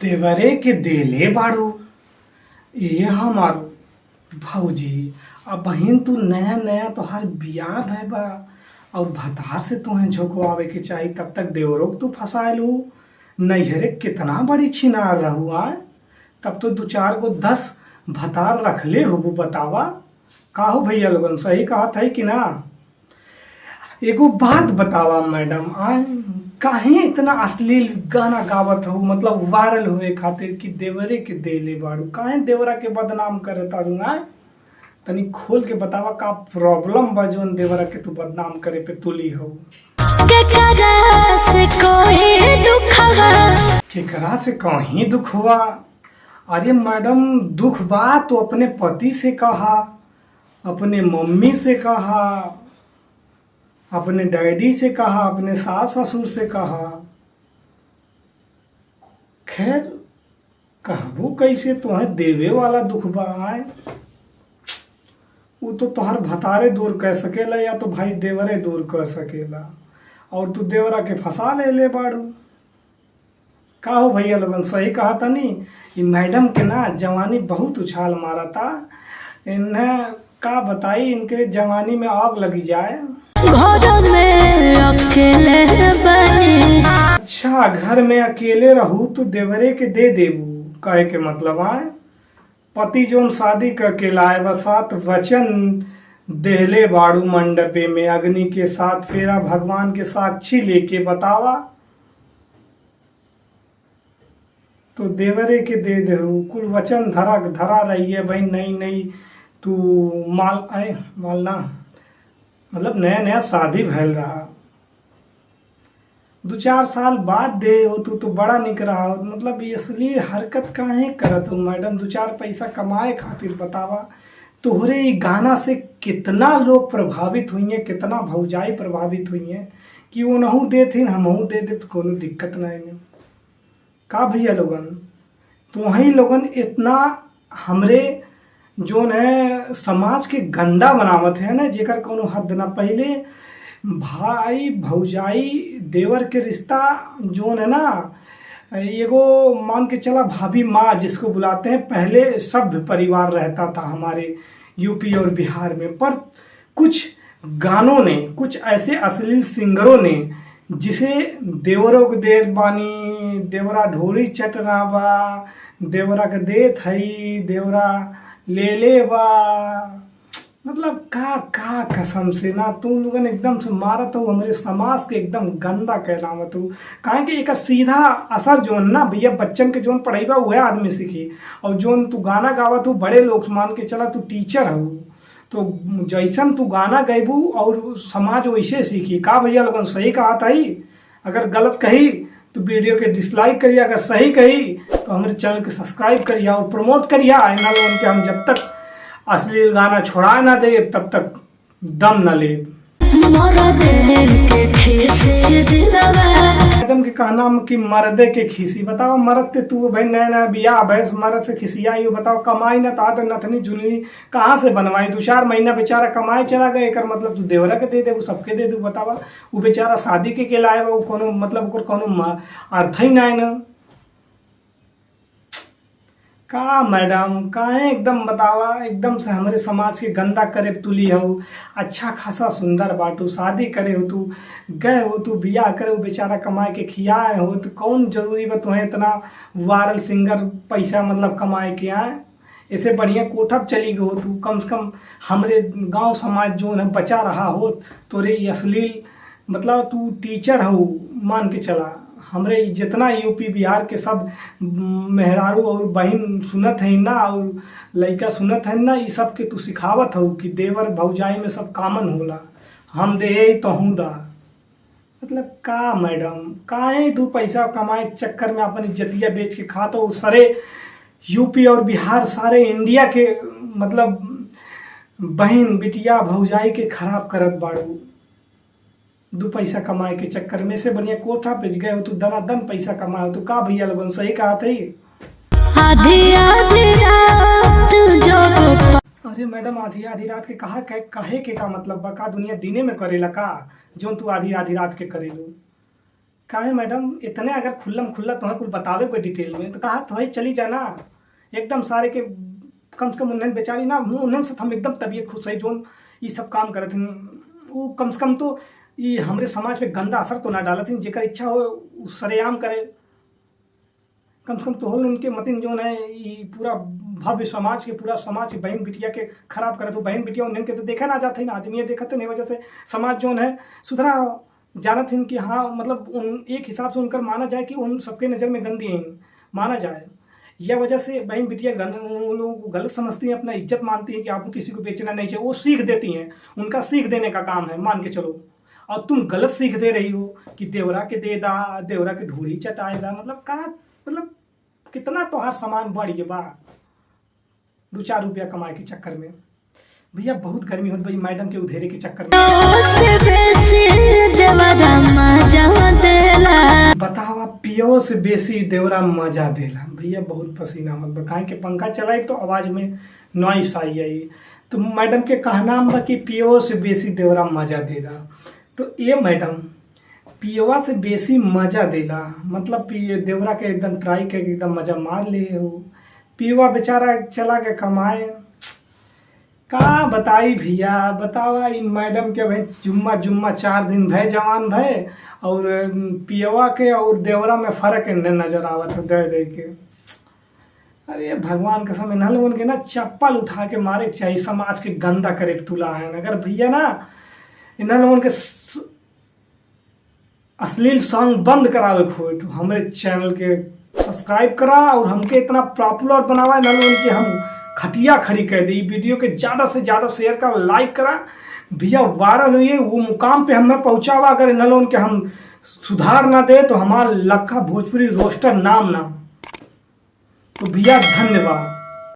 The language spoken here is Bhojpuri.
देवरे के देले बाड़ू ये हमारो भौजी। अब बहिन तू नया नया तोहार बियाह भय बा और भतार से तुहें झोंकवावे के चाही, तब तक देवरों के तू फंसायलू। नैहरे कितना बड़ी छिनार रहू आए, तब तो 2-4 को 10 भतार रखले हो बतावा। का हो भैया लोगन, सही कहा था कि ना? एगो बात बतावा मैडम, आए काहे इतना अश्लील गाना गावत हो, मतलब वायरल हुए खातिर कि देवरे के देले बाड़ू? काहे देवरा के बदनाम करे तारू? आए तनी खोल के बतावा का प्रॉब्लम बा जोन देवरा के तू बदनाम करे पे तुली हो? केकरा से कहीं दुख हुआ? अरे मैडम दुख बा तो अपने पति से कहा, अपने मम्मी से कहा, अपने डैडी से कहा, अपने सास ससुर से कहा। खैर कहबो कैसे, तुम्हें देवे वाला दुख बा आए वो तो तोहर भतारे दूर कर सकेला या तो भाई देवरे दूर कर सकेला, और तू देवरा के फंसा ले बाड़ू। का हो भैया लोगन, सही कहा था नी? ये मैडम के ना जवानी बहुत उछाल मारा था, इन्हें का बताई, इनके जवानी में आग लगी जाए। घर में अकेले बने। अच्छा घर में अकेले रहू तो देवरे के दे देबू, कहे के मतलब आए पति जोन शादी करके लाए बस 7 वचन देहले बाड़ू मंडपे में अग्नि के साथ फेरा भगवान के साक्षी लेके बतावा। तो देवरे के दे देहू कुल वचन धरा रही है भाई। नहीं तू माल ना मतलब नया नया शादी भैल रहा, 2-4 साल बाद दे हो तू बड़ा निक रहा हो, मतलब इसलिए हरकत काहे करत हो मैडम? 2-4 पैसा कमाए खातिर बतावा। तोहरे ये गाना से कितना लोग प्रभावित हुई हैं, कितना भौजाई प्रभावित हुई हैं कि वो नहू देथिन हमहू दे दे तो कोनो दिक्कत नहीं है। का भैया लोगन, तो वहीं लोगन इतना हमरे जोन है समाज के गंदा बनावत है ना, जेकर कोनो हद ना। पहले भाई भौजाई देवर के रिश्ता जोन है ना, एगो मान के चला भाभी माँ जिसको बुलाते हैं, पहले सभ्य परिवार रहता था हमारे यूपी और बिहार में। पर कुछ गानों ने, कुछ ऐसे अश्लील सिंगरों ने जिसे देवरों को देत बानी, देवरा ढोली चट रहा बा, देवरा के देत हई, देवरा ले बा, मतलब का कसम से ना तू लोगन एकदम से मारत हो, हमारे समाज के एकदम गंदा कहलावत हो। काहे कि एक सीधा असर जोन ना भैया बच्चन के जोन पढ़ाई बा वह आदमी सीखी, और जोन तू गाना गावत हो बड़े लोग मान के चला तू टीचर हो, तो जैसन तू गाना गैबू और समाज वैसे सीखी। का भैया लोगन, सही कहा था ही? अगर गलत कही तो वीडियो के डिसलाइक करिए, अगर सही कही तो हमारे चैनल के सब्सक्राइब करिए और प्रमोट करिए। ना लोगन के हम जब तक अश्लील गाना छोड़ा ना दे तब तक दम न ले। मैडम के कहना कि मर्दे के खिसी, बताओ मर्द ते तू भाई नया नया बियाह भैंस मर्द से खिसिया ही, बताओ कमाई ना ता नथनी जुननी कहाँ से बनवाई? 2-4 महीना बेचारा कमाए चला गए, कर मतलब तू देवरा के दे दे, वो सबके दे दू बतावा। वो बेचारा शादी के लाए वो कोनो मतलब कोनो अर्थ ही ना ना। का मैडम काहे एकदम बतावा, एकदम से हमारे समाज के गंदा करे तुली हो। अच्छा खासा सुंदर बाटू, शादी करे हो तू, गए हो तू बियाह करे हो, बेचारा कमाए के खियाए हो, तो कौन जरूरी बा तुम्हें इतना वायरल सिंगर पैसा मतलब कमाए के आए? ऐसे बढ़िया कोठा चली गई हो तू, कम से कम हमारे गांव समाज जो है बचा रहा हो। तोरे अश्लील मतलब तू टीचर हो मान के चला, हमरे जितना यूपी बिहार के सब मेहरारू और बहन सुनत है ना और लड़का सुनत है ना, ये सब के तू सिखावत हो कि देवर भौजाई में सब कामन होला, हम दे तो हूँ दा। मतलब का मैडम काहे 2 पैसा कमाए के चक्कर में अपन इज्जतिया बेच के खाता हो? सारे यूपी और बिहार सारे इंडिया के मतलब बहन बिटिया भौजाई के खराब करत बाड़ू 2 पैसा कमाए के चक्कर में। से बढ़िया कोठा पे गए हो तू, दनादन पैसा कमाए हो तू। का भैया लोगन, सही कहा था ही? आधी रात जो अरे मैडम आधी रात के कहे के का मतलब बा? का दुनिया दिने में करेला का जोन तू आधी रात के करेलू? काहे मैडम इतने अगर खुल्लम खुल्ला तुम्हें कुछ बतावे कोई डिटेल में तो कहा तो चली जाना एकदम सारे के कम से कम उन्हें बेचारी ना उन्हें से हम एकदम तबीयत खुश है जो ये सब काम करे थे वो कम से कम तो ये हमारे समाज पे गंदा असर तो ना डाला थी जेकर इच्छा हो उ सरेआम करे कम से कम तो उनके मतिन जो है ये पूरा भव्य समाज के पूरा समाज के बहन बिटिया के खराब करे तो बहन बिटिया उन्हें के तो देखा ना जाते ना आदमी देखते नहीं वजह से समाज जो है सुधरा जानत हैं कि हाँ मतलब उन एक हिसाब से उनकर माना जाए कि उन सबके नज़र में गंदी हैं माना जाए यह वजह से बहन बिटिया उन लोगों को गलत समझती हैं अपना इज्जत मानती हैं कि आपको किसी को बेचना नहीं चाहिए वो सीख देती हैं उनका सीख देने का काम है मान के चलो और तुम गलत सीख दे रही हो कि देवरा के दे दा देवरा के ढूढ़ी चटाएगा मतलब कहाँ मतलब कितना तोहार सामान बढ़ गया बा 2-4 रुपया कमाए के चक्कर में भैया बहुत गर्मी होती भाई मैडम के उधेरे के चक्कर में बतावा पियो से बेसी देवरा मजा देला भैया बहुत पसीना मत काहे के पंखा चलाई तो आवाज में नॉइस आई आई तो मैडम के कहना बा कि पियो से बेसी देवरा मजा देला तो ये मैडम पियवा से बेसी मजा देला मतलब देवरा के एकदम ट्राई करके एकदम मजा मार ले हो पियवा बेचारा चला के कमाए का बताई भैया बतावा इन मैडम के भाई जुम्मा जुम्मा 4 दिन भय जवान भय और पियवा के और देवरा में फ़र्क नजर आवत है दे दे के अरे भगवान के समय न लोगन के ना चप्पल उठा के मारे चाहिए समाज के गंदा करे तुला है अगर भैया ना इन लोगों के अश्लील सॉन्ग बंद करावे खोए तो हमारे चैनल के सब्सक्राइब करा और हमके इतना पॉपुलर बनावा है न लोगन के हम खटिया खड़ी कर दी वीडियो के ज़्यादा से ज़्यादा शेयर करा लाइक करा भैया वायरल हुई वो मुकाम पे हमें पहुंचावा अगर इन लोगन के हम सुधार ना दे तो हमारा लखा भोजपुरी रोस्टर नाम ना तो भैया धन्यवाद।